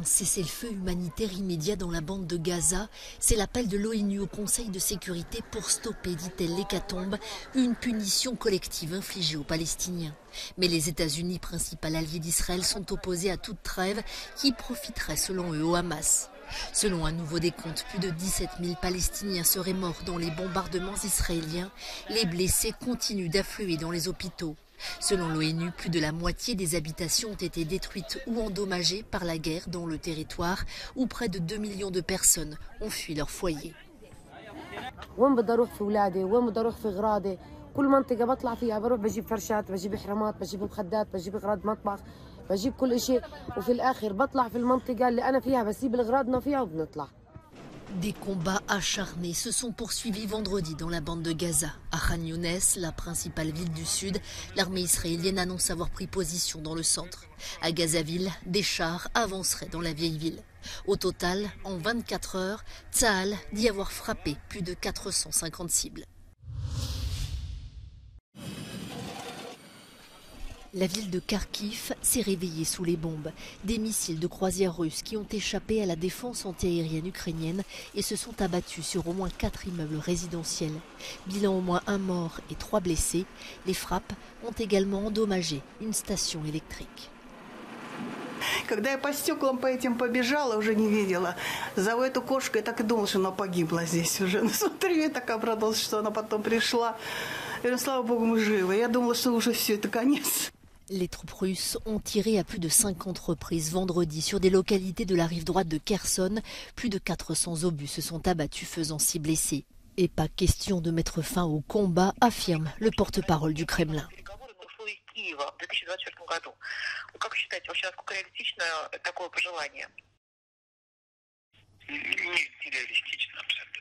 Un cessez-le-feu humanitaire immédiat dans la bande de Gaza, c'est l'appel de l'ONU au Conseil de sécurité pour stopper, dit-elle, l'hécatombe, une punition collective infligée aux Palestiniens. Mais les États-Unis, principal allié d'Israël, sont opposés à toute trêve qui profiterait selon eux au Hamas. Selon un nouveau décompte, plus de 17 000 Palestiniens seraient morts dans les bombardements israéliens. Les blessés continuent d'affluer dans les hôpitaux. Selon l'ONU, plus de la moitié des habitations ont été détruites ou endommagées par la guerre dans le territoire où près de 2 millions de personnes ont fui leur foyer. كل منطقة بطلع فيها بروح بجيب فرشات بجيب حرامات بجيب مخدات بجيب أغراض مطبخ بجيب كل شيء وفي الآخر بطلع في المنطقة اللي أنا فيها بسيب أغراضنا فيها وبنطلع. Des combats acharnés se sont poursuivis vendredi dans la bande de Gaza. À Khan Younes, la principale ville du sud, l'armée israélienne annonce avoir pris position dans le centre. À Gazaville, des chars avanceraient dans la vieille ville. Au total, en 24 heures, Tsahal dit avoir frappé plus de 450 cibles. La ville de Kharkiv s'est réveillée sous les bombes. Des missiles de croisière russes qui ont échappé à la défense antiaérienne ukrainienne et se sont abattus sur au moins 4 immeubles résidentiels. Bilan au moins 1 mort et 3 blessés. Les frappes ont également endommagé une station électrique. Когда я по стеклам по этим побежала, уже не видела. Зову эту кошку, я так и думала, что она погибла здесь уже. Но смотрю, я так обрадовалась, что она потом пришла. И говорю, слава богу, мы живы. Я думала, что уже все, это конец. Les troupes russes ont tiré à plus de 50 reprises vendredi sur des localités de la rive droite de Kherson. Plus de 400 obus se sont abattus, faisant 6 blessés. Et pas question de mettre fin au combat, affirme le porte-parole du Kremlin. Как считаете, вообще насколько реалистично такое пожелание? Нереалистично абсолютно.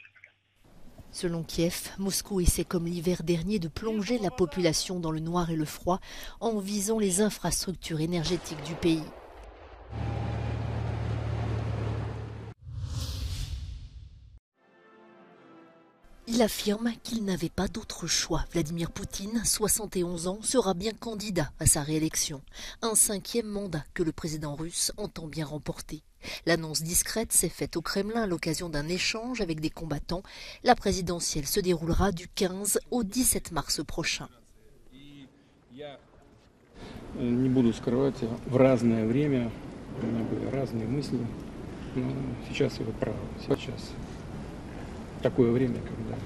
Selon Kiev, Moscou essaie comme l'hiver dernier de plonger la population dans le noir et le froid en visant les infrastructures énergétiques du pays. Il affirme qu'il n'avait pas d'autre choix. Vladimir Poutine, 71 ans, sera bien candidat à sa réélection. Un 5e mandat que le président russe entend bien remporter. L'annonce discrète s'est faite au Kremlin à l'occasion d'un échange avec des combattants. La présidentielle se déroulera du 15 au 17 mars prochain. Не буду скрывать, в разное время у меня были разные мысли, но сейчас вы правы. Сейчас такое время, когда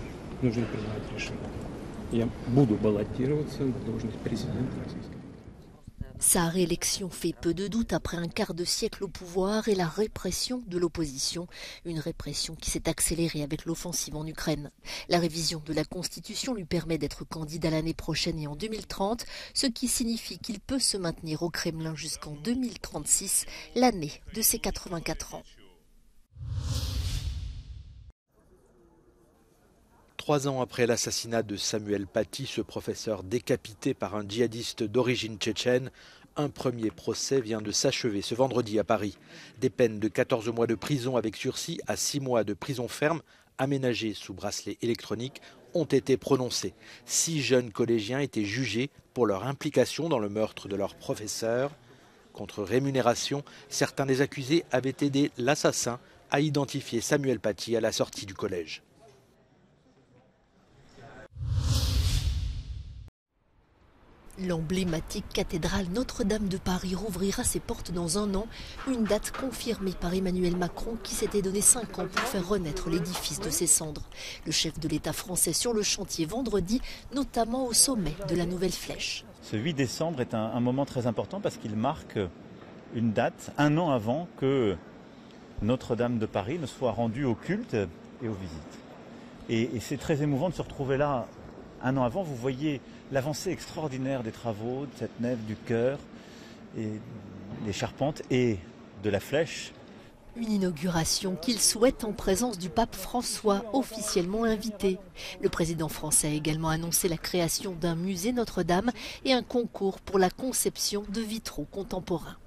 нужно принимать решение. Я буду баллотироваться на должность президента Российской Федерации. Sa réélection fait peu de doute après un quart de siècle au pouvoir et la répression de l'opposition. Une répression qui s'est accélérée avec l'offensive en Ukraine. La révision de la Constitution lui permet d'être candidat l'année prochaine et en 2030, ce qui signifie qu'il peut se maintenir au Kremlin jusqu'en 2036, l'année de ses 84 ans. 3 ans après l'assassinat de Samuel Paty, ce professeur décapité par un djihadiste d'origine tchétchène, un premier procès vient de s'achever ce vendredi à Paris. Des peines de 14 mois de prison avec sursis à 6 mois de prison ferme, aménagées sous bracelet électronique, ont été prononcées. 6 jeunes collégiens étaient jugés pour leur implication dans le meurtre de leur professeur. Contre rémunération, certains des accusés avaient aidé l'assassin à identifier Samuel Paty à la sortie du collège. L'emblématique cathédrale Notre-Dame de Paris rouvrira ses portes dans 1 an, une date confirmée par Emmanuel Macron qui s'était donné 5 ans pour faire renaître l'édifice de ses cendres. Le chef de l'État français sur le chantier vendredi, notamment au sommet de la nouvelle flèche. Ce 8 décembre est un moment très important parce qu'il marque une date, 1 an avant que Notre-Dame de Paris ne soit rendue au culte et aux visites. Et c'est très émouvant de se retrouver là 1 an avant. Vous voyez l'avancée extraordinaire des travaux, de cette nef, du chœur, et des charpentes et de la flèche. Une inauguration qu'il souhaite en présence du pape François, officiellement invité. Le président français a également annoncé la création d'un musée Notre-Dame et un concours pour la conception de vitraux contemporains.